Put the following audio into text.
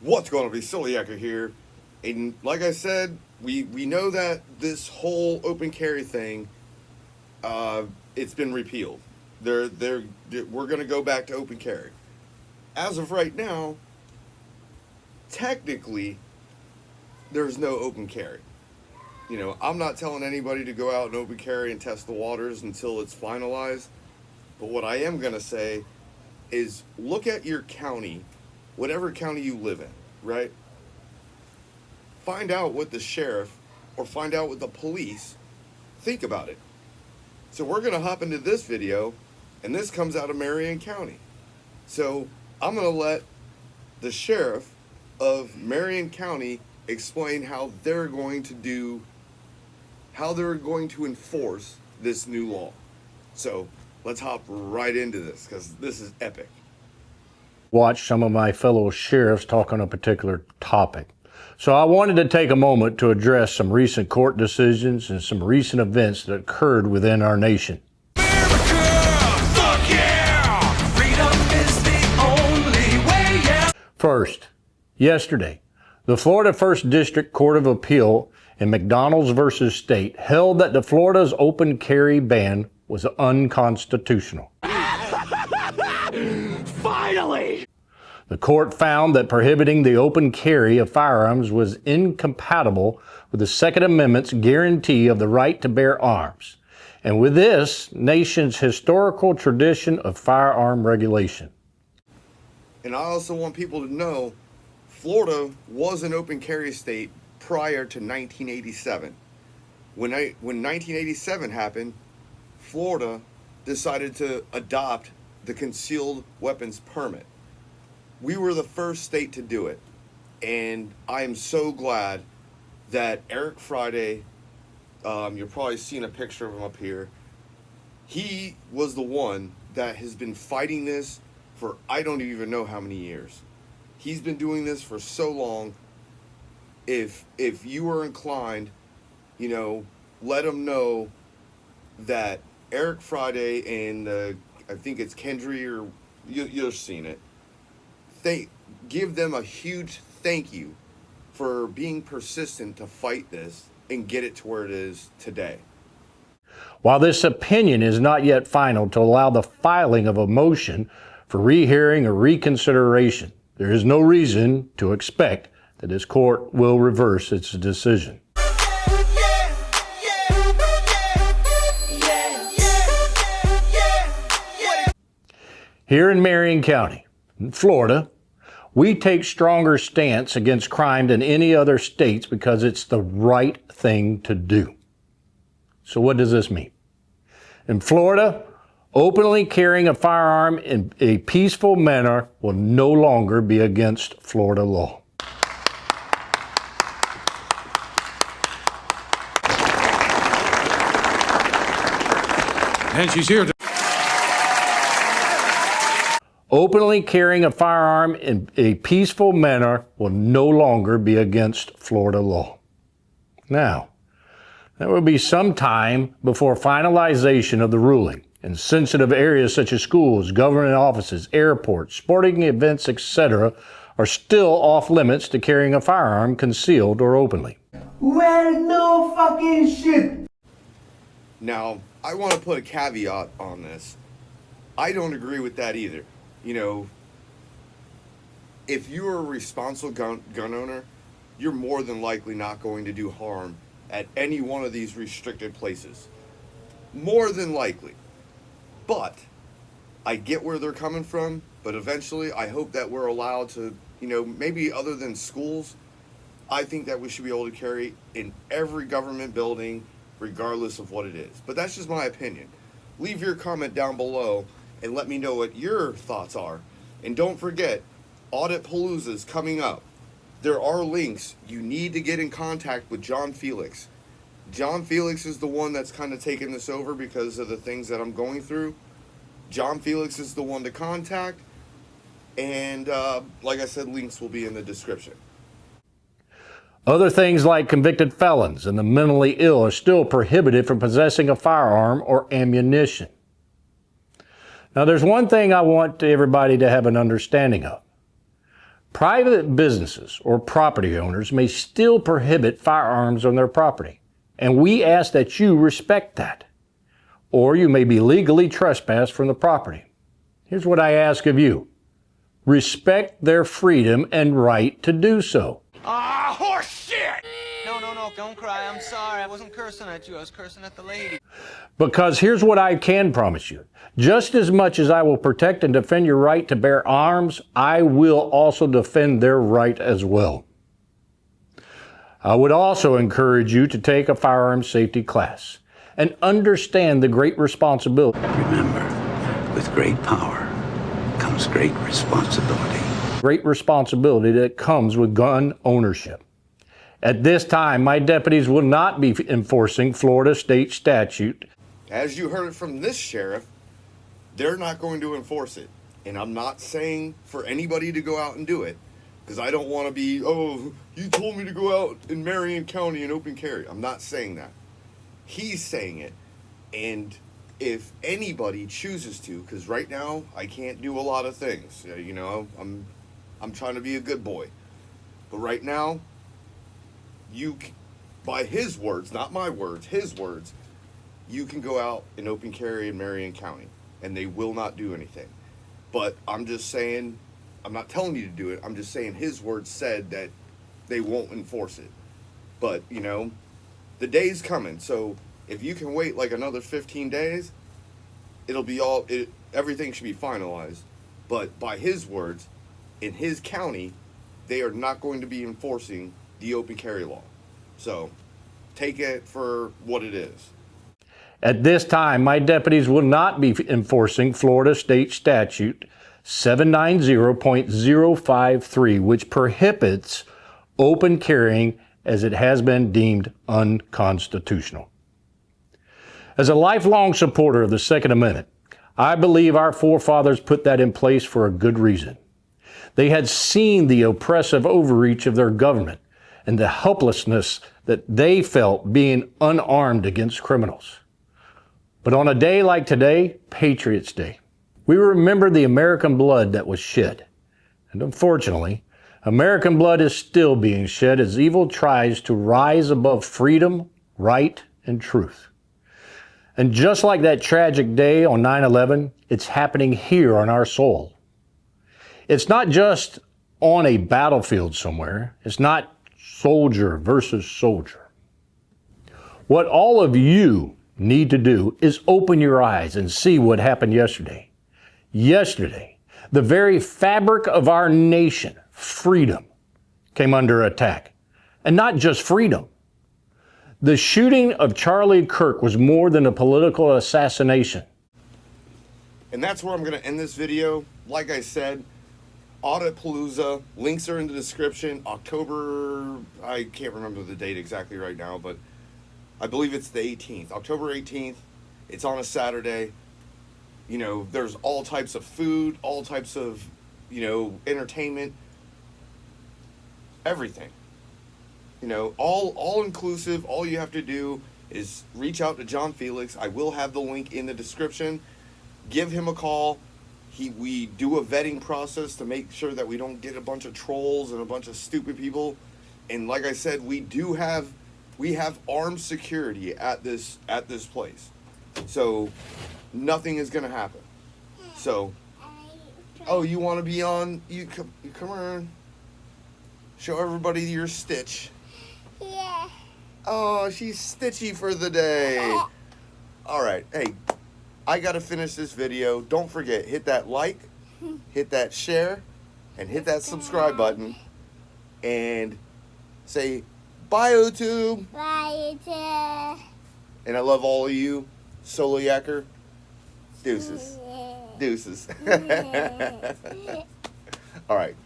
What's going to be Celiaca here, and like I said, we know that this whole open carry thing, it's been repealed. We're going to go back to open carry. As of right now, technically, there's no open carry. You know, I'm not telling anybody to go out and open carry and test the waters until it's finalized. But what I am going to say is look at your county, whatever county you live in, right? Find out what the sheriff or find out what the police think about it. So we're going to hop into this video, and this comes out of Marion County. So I'm going to let the sheriff of Marion County explain how they're going to enforce this new law. So let's hop right into this, because this is epic. Watch some of my fellow sheriffs talk on a particular topic. So I wanted to take a moment to address some recent court decisions and some recent events that occurred within our nation. America, fuck yeah! Freedom is the only way, yeah! First, yesterday, the Florida First District Court of Appeal in McDonald's versus State held that the Florida's open carry ban was unconstitutional. Finally! The court found that prohibiting the open carry of firearms was incompatible with the Second Amendment's guarantee of the right to bear arms, and with this nation's historical tradition of firearm regulation. And I also want people to know, Florida was an open carry state prior to 1987. When 1987 happened, Florida decided to adopt the concealed weapons permit. We were the first state to do it, and I am so glad that Eric Friday, you're probably seeing a picture of him up here, he was the one that has been fighting this for I don't even know how many years. He's been doing this for so long. If you are inclined, you know, let him know that Eric Friday and I think it's Kendry, or you've seen it. Give them a huge thank you for being persistent to fight this and get it to where it is today. While this opinion is not yet final to allow the filing of a motion for rehearing or reconsideration, there is no reason to expect that this court will reverse its decision. Here in Marion County, in Florida, we take stronger stance against crime than any other states because it's the right thing to do. So what does this mean? In Florida, openly carrying a firearm in a peaceful manner will no longer be against Florida law. And she's here to... Openly carrying a firearm in a peaceful manner will no longer be against Florida law. Now, there will be some time before finalization of the ruling, and sensitive areas such as schools, government offices, airports, sporting events, etc. are still off limits to carrying a firearm concealed or openly. Well, no fucking shit. Now, I want to put a caveat on this. I don't agree with that either. You know, if you're a responsible gun owner, you're more than likely not going to do harm at any one of these restricted places. More than likely. But I get where they're coming from, but eventually I hope that we're allowed to, you know, maybe other than schools, I think that we should be able to carry in every government building, regardless of what it is. But that's just my opinion. Leave your comment down below and let me know what your thoughts are. And don't forget, Auditpalooza is coming up. There are links. You need to get in contact with JohnFilax. JohnFilax is the one that's kind of taking this over because of the things that I'm going through. JohnFilax is the one to contact. And like I said, links will be in the description. Other things like convicted felons and the mentally ill are still prohibited from possessing a firearm or ammunition. Now, there's one thing I want everybody to have an understanding of. Private businesses or property owners may still prohibit firearms on their property, and we ask that you respect that. Or you may be legally trespassed from the property. Here's what I ask of you. Respect their freedom and right to do so. Ah, horse shit! No, don't cry. I'm sorry. I wasn't cursing at you. I was cursing at the lady. Because here's what I can promise you. Just as much as I will protect and defend your right to bear arms, I will also defend their right as well. I would also encourage you to take a firearms safety class and understand the great responsibility. Remember, with great power comes great responsibility. Great responsibility that comes with gun ownership. At this time, my deputies will not be enforcing Florida state statute. As you heard it from this sheriff, they're not going to enforce it. And I'm not saying for anybody to go out and do it, because I don't want to be, oh, you told me to go out in Marion County and open carry. I'm not saying that. He's saying it. And if anybody chooses to, because right now I can't do a lot of things. You know, I'm trying to be a good boy. But right now, by his words, not my words, his words, you can go out and open carry in Marion County, and they will not do anything. But I'm just saying, I'm not telling you to do it. I'm just saying his words said that they won't enforce it. But, you know, the day's coming. So if you can wait like another 15 days, everything should be finalized. But by his words, in his county, they are not going to be enforcing the open carry law. So take it for what it is. At this time, my deputies will not be enforcing Florida state statute 790.053, which prohibits open carrying as it has been deemed unconstitutional. As a lifelong supporter of the Second Amendment, I believe our forefathers put that in place for a good reason. They had seen the oppressive overreach of their government and the helplessness that they felt being unarmed against criminals. But on a day like today, Patriots' Day, we remember the American blood that was shed. And unfortunately, American blood is still being shed as evil tries to rise above freedom, right, and truth. And just like that tragic day on 9/11, it's happening here on our soil. It's not just on a battlefield somewhere. It's not soldier versus soldier. What all of you need to do is open your eyes and see what happened yesterday. Yesterday, the very fabric of our nation, freedom, came under attack. And not just freedom. The shooting of Charlie Kirk was more than a political assassination. And that's where I'm going to end this video. Like I said, Auditpalooza, links are in the description. October, I can't remember the date exactly right now, but I believe it's the 18th. October 18th. It's on a Saturday. You know, there's all types of food, all types of, you know, entertainment, everything. You know, all inclusive. All you have to do is reach out to JohnFilax. I will have the link in the description. Give him a call. We do a vetting process to make sure that we don't get a bunch of trolls and a bunch of stupid people. And like I said, we have armed security at this place. So nothing is going to happen. So, oh, you want to be on? You come on. Show everybody your Stitch. Yeah. Oh, she's Stitchy for the day. All right. Hey, I got to finish this video. Don't forget, hit that like, hit that share, and hit that subscribe button. And say, bye, YouTube. Bye, YouTube. And I love all of you. Solo Yacker. Deuces. Deuces. All right.